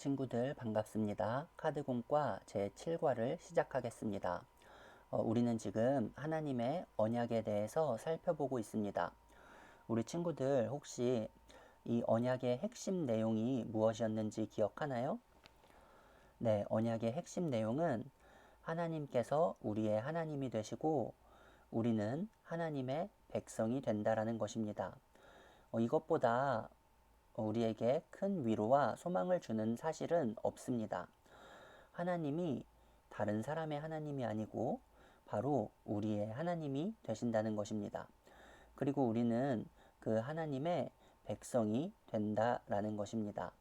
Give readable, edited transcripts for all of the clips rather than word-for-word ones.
친구들 반갑습니다. 카드공과 제7과를 시작하겠습니다. 우리는 지금 하나님의 언약에 대해서 살펴보고 있습니다. 우리 친구들 혹시 이 언약의 핵심 내용이 무엇이었는지 기억하나요? 네, 언약의 핵심 내용은 하나님께서 우리의 하나님이 되시고 우리는 하나님의 백성이 된다라는 것입니다. 이것보다 우리에게 큰 위로와 소망을 주는 사실은 없습니다. 하나님이 다른 사람의 하나님이 아니고 바로 우리의 하나님이 되신다는 것입니다. 그리고 우리는 그 하나님의 백성이 된다라는 것입니다.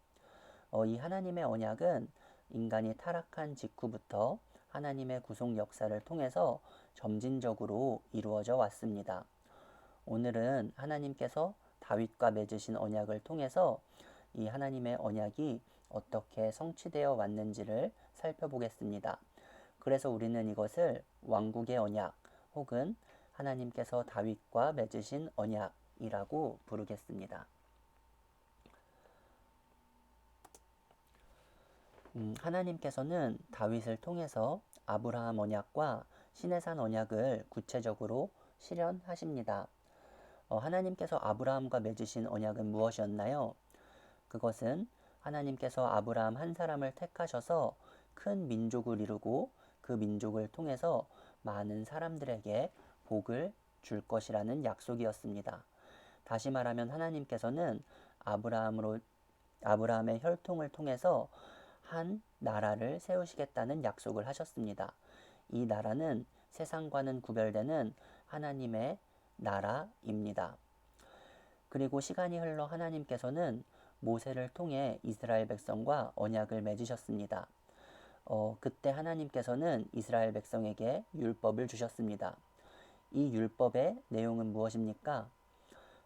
이 하나님의 언약은 인간이 타락한 직후부터 하나님의 구속 역사를 통해서 점진적으로 이루어져 왔습니다. 오늘은 하나님께서 다윗과 맺으신 언약을 통해서 이 하나님의 언약이 어떻게 성취되어 왔는지를 살펴보겠습니다. 그래서 우리는 이것을 왕국의 언약 혹은 하나님께서 다윗과 맺으신 언약이라고 부르겠습니다. 하나님께서는 다윗을 통해서 아브라함 언약과 시내산 언약을 구체적으로 실현하십니다. 하나님께서 아브라함과 맺으신 언약은 무엇이었나요? 그것은 하나님께서 아브라함 한 사람을 택하셔서 큰 민족을 이루고 그 민족을 통해서 많은 사람들에게 복을 줄 것이라는 약속이었습니다. 다시 말하면 하나님께서는 아브라함의 혈통을 통해서 한 나라를 세우시겠다는 약속을 하셨습니다. 이 나라는 세상과는 구별되는 하나님의 나라입니다. 그리고 시간이 흘러 하나님께서는 모세를 통해 이스라엘 백성과 언약을 맺으셨습니다. 그때 하나님께서는 이스라엘 백성에게 율법을 주셨습니다. 이 율법의 내용은 무엇입니까?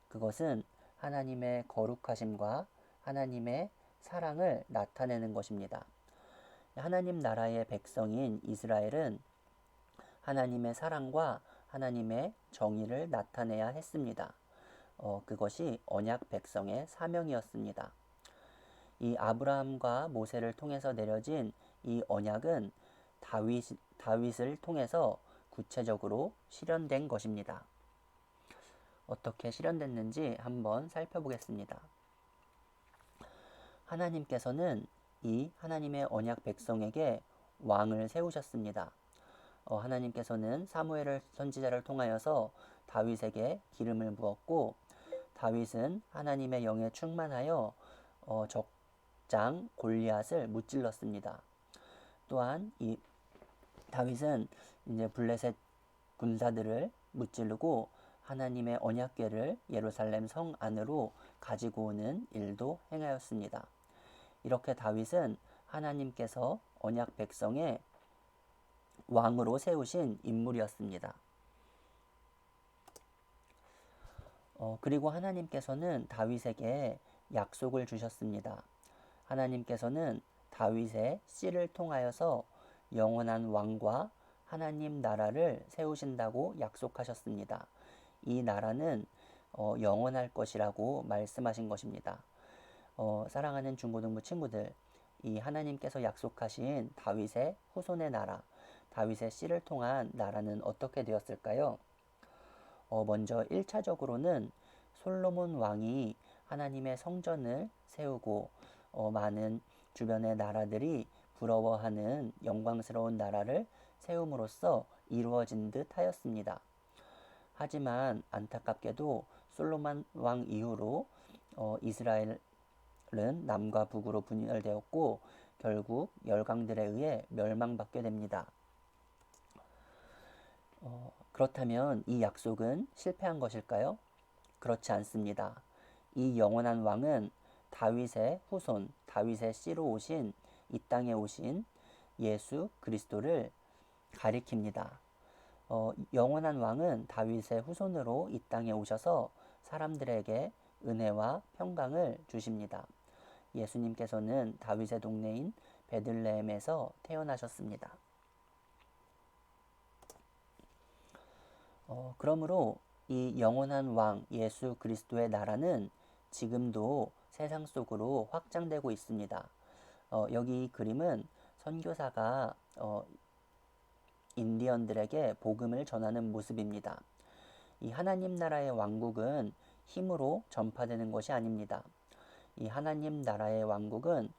그것은 하나님의 거룩하심과 하나님의 사랑을 나타내는 것입니다. 하나님 나라의 백성인 이스라엘은 하나님의 사랑과 하나님의 정의를 나타내야 했습니다. 그것이 언약 백성의 사명이었습니다. 이 아브라함과 모세를 통해서 내려진 이 언약은 다윗을 통해서 구체적으로 실현된 것입니다. 어떻게 실현됐는지 한번 살펴보겠습니다. 하나님께서는 이 하나님의 언약 백성에게 왕을 세우셨습니다. 하나님께서는 사무엘 선지자를 통하여서 다윗에게 기름을 부었고 다윗은 하나님의 영에 충만하여 적장 골리앗을 무찔렀습니다. 또한 이 다윗은 이제 블레셋 군사들을 무찌르고 하나님의 언약궤를 예루살렘 성 안으로 가지고 오는 일도 행하였습니다. 이렇게 다윗은 하나님께서 언약 백성의 왕으로 세우신 인물이었습니다. 그리고 하나님께서는 다윗에게 약속을 주셨습니다. 하나님께서는 다윗의 씨를 통하여서 영원한 왕과 하나님 나라를 세우신다고 약속하셨습니다. 이 나라는 영원할 것이라고 말씀하신 것입니다. 사랑하는 중고등부 친구들, 이 하나님께서 약속하신 다윗의 후손의 나라, 다윗의 씨를 통한 나라는 어떻게 되었을까요? 먼저 1차적으로는 솔로몬 왕이 하나님의 성전을 세우고 많은 주변의 나라들이 부러워하는 영광스러운 나라를 세움으로써 이루어진 듯 하였습니다. 하지만 안타깝게도 솔로몬 왕 이후로 이스라엘은 남과 북으로 분열되었고 결국 열강들에 의해 멸망받게 됩니다. 그렇다면 이 약속은 실패한 것일까요? 그렇지 않습니다. 이 영원한 왕은 다윗의 후손, 다윗의 씨로 오신 이 땅에 오신 예수 그리스도를 가리킵니다. 영원한 왕은 다윗의 후손으로 이 땅에 오셔서 사람들에게 은혜와 평강을 주십니다. 예수님께서는 다윗의 동네인 베들레헴에서 태어나셨습니다. 그러므로 이 영원한 왕 예수 그리스도의 나라는 지금도 세상 속으로 확장되고 있습니다. 여기 이 그림은 선교사가 인디언들에게 복음을 전하는 모습입니다. 이 하나님 나라의 왕국은 힘으로 전파되는 것이 아닙니다. 이 하나님 나라의 왕국은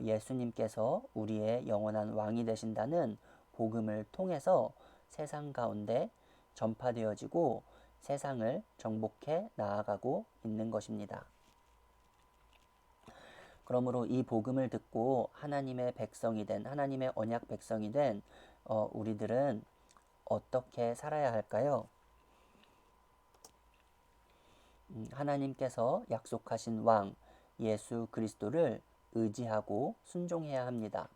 예수님께서 우리의 영원한 왕이 되신다는 복음을 통해서 세상 가운데 전파되어지고 세상을 정복해 나아가고 있는 것입니다. 그러므로 이 복음을 듣고 하나님의 백성이 된, 하나님의 언약 백성이 된 우리들은 어떻게 살아야 할까요? 하나님께서 약속하신 왕 예수 그리스도를 의지하고 순종해야 합니다.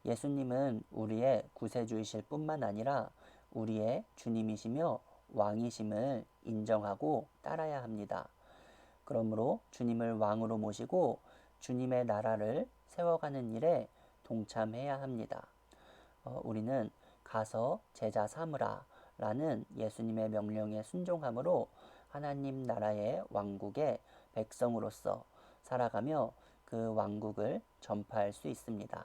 예수님은 우리의 구세주이실 뿐만 아니라 우리의 주님이시며 왕이심을 인정하고 따라야 합니다. 그러므로 주님을 왕으로 모시고 주님의 나라를 세워가는 일에 동참해야 합니다. 우리는 가서 제자 삼으라 라는 예수님의 명령에 순종함으로 하나님 나라의 왕국의 백성으로서 살아가며 그 왕국을 전파할 수 있습니다.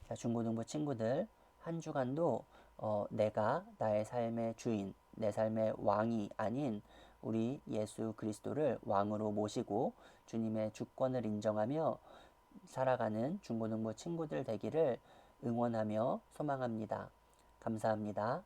자, 중고등부 친구들, 한 주간도 내가 나의 삶의 주인, 내 삶의 왕이 아닌 우리 예수 그리스도를 왕으로 모시고 주님의 주권을 인정하며 살아가는 중고등부 친구들 되기를 응원하며 소망합니다. 감사합니다.